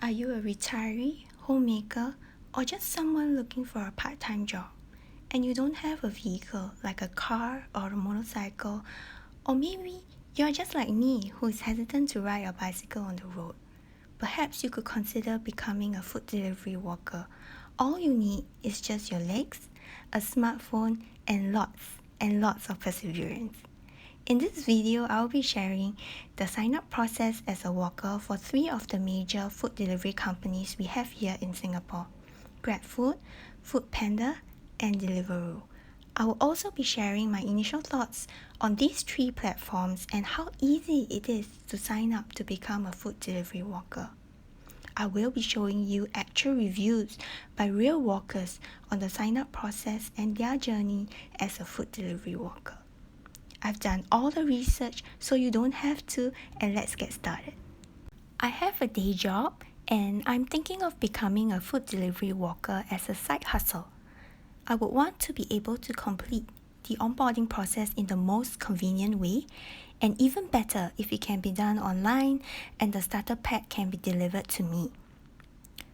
Are you a retiree, homemaker, or just someone looking for a part-time job and you don't have a vehicle like a car or a motorcycle, or maybe you're just like me who is hesitant to ride a bicycle on the road? Perhaps you could consider becoming a food delivery worker. All you need is just your legs, a smartphone, and lots of perseverance. In this video, I'll be sharing the sign-up process as a worker for 3 of the major food delivery companies we have here in Singapore: GrabFood, Foodpanda, and Deliveroo. I will also be sharing my initial thoughts on these 3 platforms and how easy it is to sign up to become a food delivery worker. I will be showing you actual reviews by real workers on the sign-up process and their journey as a food delivery worker. I've done all the research so you don't have to, and let's get started. I have a day job and I'm thinking of becoming a food delivery worker as a side hustle. I would want to be able to complete the onboarding process in the most convenient way, and even better if it can be done online and the starter pack can be delivered to me.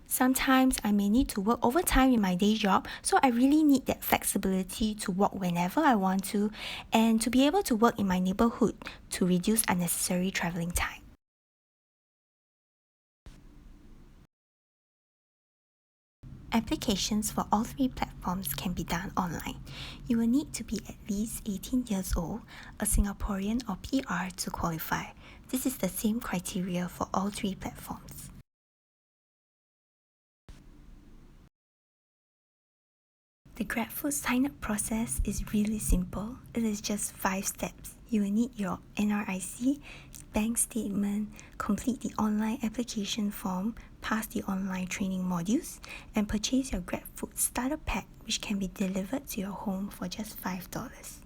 Sometimes I may need to work overtime in my day job, so I really need that flexibility to work whenever I want to and to be able to work in my neighborhood to reduce unnecessary traveling time. Applications for all 3 platforms can be done online. You will need to be at least 18 years old, a Singaporean or PR to qualify. This is the same criteria for all 3 platforms. The GrabFood sign-up process is really simple. It is just 5 steps. You will need your NRIC, bank statement, complete the online application form, pass the online training modules, and purchase your GrabFood starter pack, which can be delivered to your home for just $5.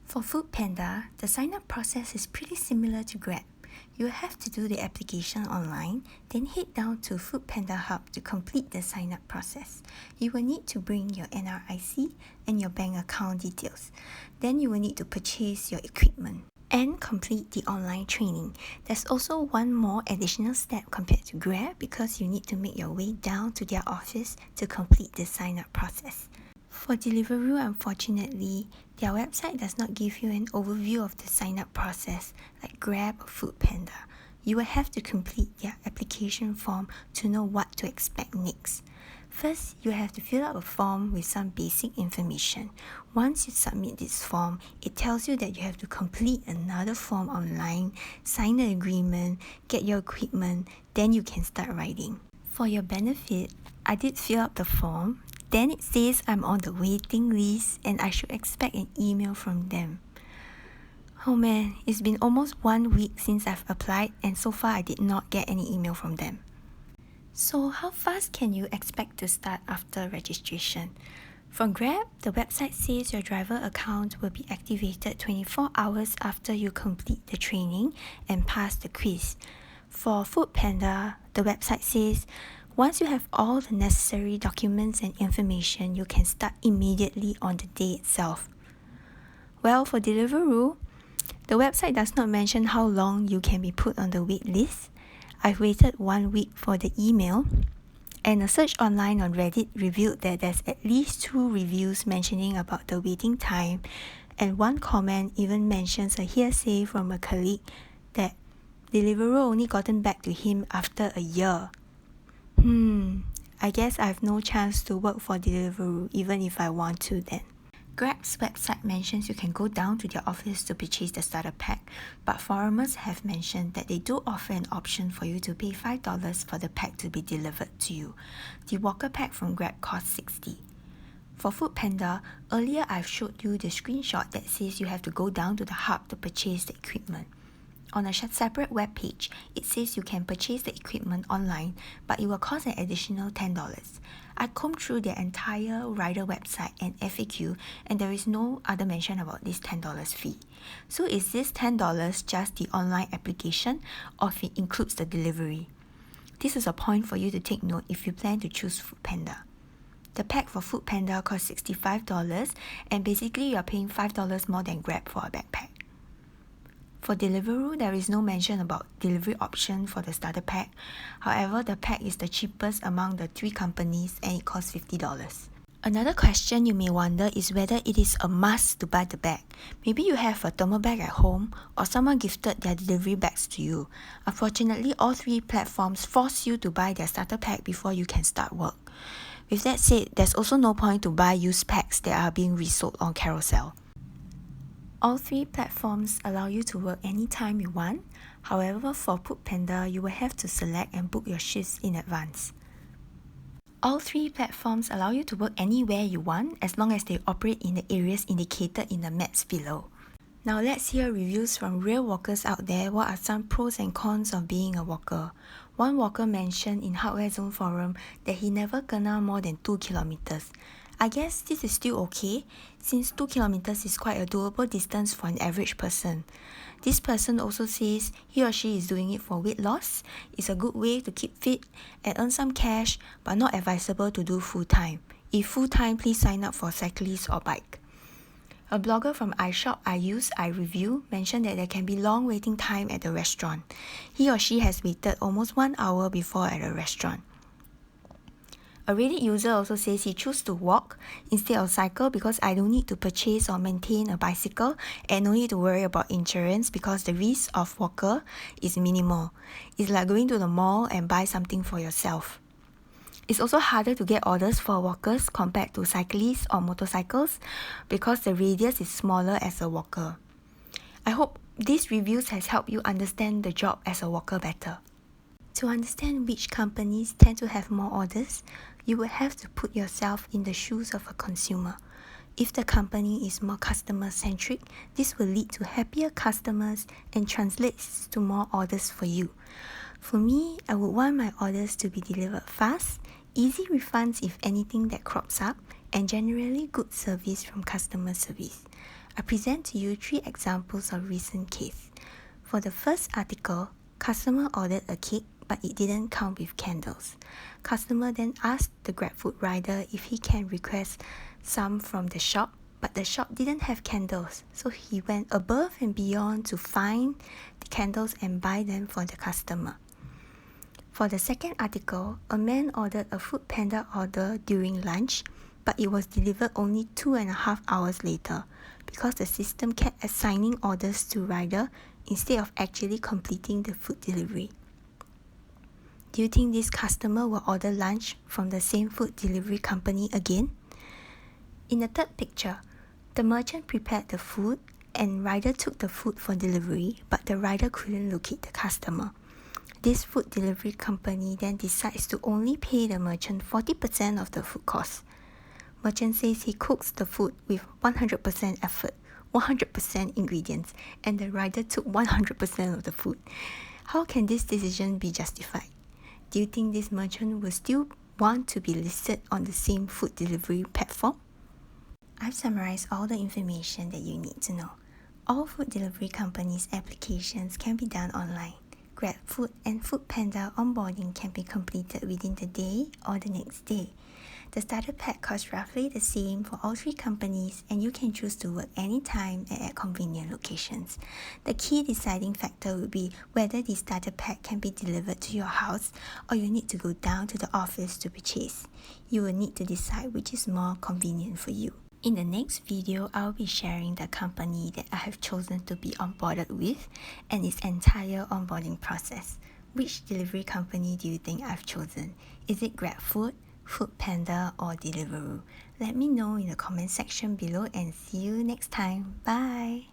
For Foodpanda, the sign-up process is pretty similar to Grab. You will have to do the application online, then head down to Foodpanda Hub to complete the sign-up process. You will need to bring your NRIC and your bank account details. Then you will need to purchase your equipment and complete the online training. There's also one more additional step compared to Grab because you need to make your way down to their office to complete the sign-up process. For Deliveroo, unfortunately, their website does not give you an overview of the sign-up process like Grab or Foodpanda. You will have to complete their application form to know what to expect next. First, you have to fill out a form with some basic information. Once you submit this form, it tells you that you have to complete another form online, sign the agreement, get your equipment, then you can start riding. For your benefit, I did fill out the form. Then it says I'm on the waiting list and I should expect an email from them. Oh man, it's been almost 1 week since I've applied and so far I did not get any email from them. So how fast can you expect to start after registration? From Grab, the website says your driver account will be activated 24 hours after you complete the training and pass the quiz. For Foodpanda, the website says once you have all the necessary documents and information, you can start immediately on the day itself. Well, for Deliveroo, the website does not mention how long you can be put on the wait list. I've waited 1 week for the email, and a search online on Reddit revealed that there's at least 2 reviews mentioning about the waiting time, and one comment even mentions a hearsay from a colleague that Deliveroo only gotten back to him after a year. I guess I have no chance to work for Deliveroo even if I want to then. Grab's website mentions you can go down to their office to purchase the starter pack, but forumers have mentioned that they do offer an option for you to pay $5 for the pack to be delivered to you. The walker pack from Grab costs $60. For Foodpanda, earlier I've showed you the screenshot that says you have to go down to the hub to purchase the equipment. On a separate web page, it says you can purchase the equipment online, but it will cost an additional $10. I combed through their entire rider website and FAQ, and there is no other mention about this $10 fee. So is this $10 just the online application, or if it includes the delivery? This is a point for you to take note if you plan to choose Foodpanda. The pack for Foodpanda costs $65, and basically you are paying $5 more than Grab for a backpack. For Deliveroo, there is no mention about delivery option for the starter pack. However, the pack is the cheapest among the 3 companies and it costs $50. Another question you may wonder is whether it is a must to buy the bag. Maybe you have a thermal bag at home or someone gifted their delivery bags to you. Unfortunately, all 3 platforms force you to buy their starter pack before you can start work. With that said, there's also no point to buy used packs that are being resold on Carousel. All 3 platforms allow you to work anytime you want. However, for Foodpanda, you will have to select and book your shifts in advance. All 3 platforms allow you to work anywhere you want as long as they operate in the areas indicated in the maps below. Now let's hear reviews from real walkers out there. What are some pros and cons of being a walker? One walker mentioned in Hardware Zone forum that he never kena more than 2 kilometers. I guess this is still okay, since 2 kilometers is quite a doable distance for an average person. This person also says he or she is doing it for weight loss. It's a good way to keep fit and earn some cash, but not advisable to do full-time. If full-time, please sign up for cyclist or bike. A blogger from iShop, I Use, I Review mentioned that there can be long waiting time at the restaurant. He or she has waited almost 1 hour before at a restaurant. A Reddit user also says he chose to walk instead of cycle because I don't need to purchase or maintain a bicycle and no need to worry about insurance because the risk of walker is minimal. It's like going to the mall and buy something for yourself. It's also harder to get orders for walkers compared to cyclists or motorcycles because the radius is smaller as a walker. I hope these reviews has helped you understand the job as a walker better. To understand which companies tend to have more orders, you will have to put yourself in the shoes of a consumer. If the company is more customer-centric, this will lead to happier customers and translates to more orders for you. For me, I would want my orders to be delivered fast, easy refunds if anything that crops up, and generally good service from customer service. I present to you 3 examples of recent case. For the first article, customer ordered a cake but it didn't come with candles. Customer then asked the GrabFood rider if he can request some from the shop, but the shop didn't have candles, so he went above and beyond to find the candles and buy them for the customer. For the second article, a man ordered a Foodpanda order during lunch, but it was delivered only 2.5 hours later because the system kept assigning orders to rider instead of actually completing the food delivery. Do you think this customer will order lunch from the same food delivery company again? In the third picture, the merchant prepared the food and rider took the food for delivery, but the rider couldn't locate the customer. This food delivery company then decides to only pay the merchant 40% of the food cost. Merchant says he cooks the food with 100% effort, 100% ingredients, and the rider took 100% of the food. How can this decision be justified? Do you think this merchant will still want to be listed on the same food delivery platform? I've summarized all the information that you need to know. All food delivery companies' applications can be done online. GrabFood and Foodpanda onboarding can be completed within the day or the next day. The starter pack costs roughly the same for all 3 companies and you can choose to work anytime and at convenient locations. The key deciding factor will be whether the starter pack can be delivered to your house or you need to go down to the office to purchase. You will need to decide which is more convenient for you. In the next video, I'll be sharing the company that I have chosen to be onboarded with and its entire onboarding process. Which delivery company do you think I've chosen? Is it GrabFood, Foodpanda or Deliveroo? Let me know in the comment section below and see you next time. Bye!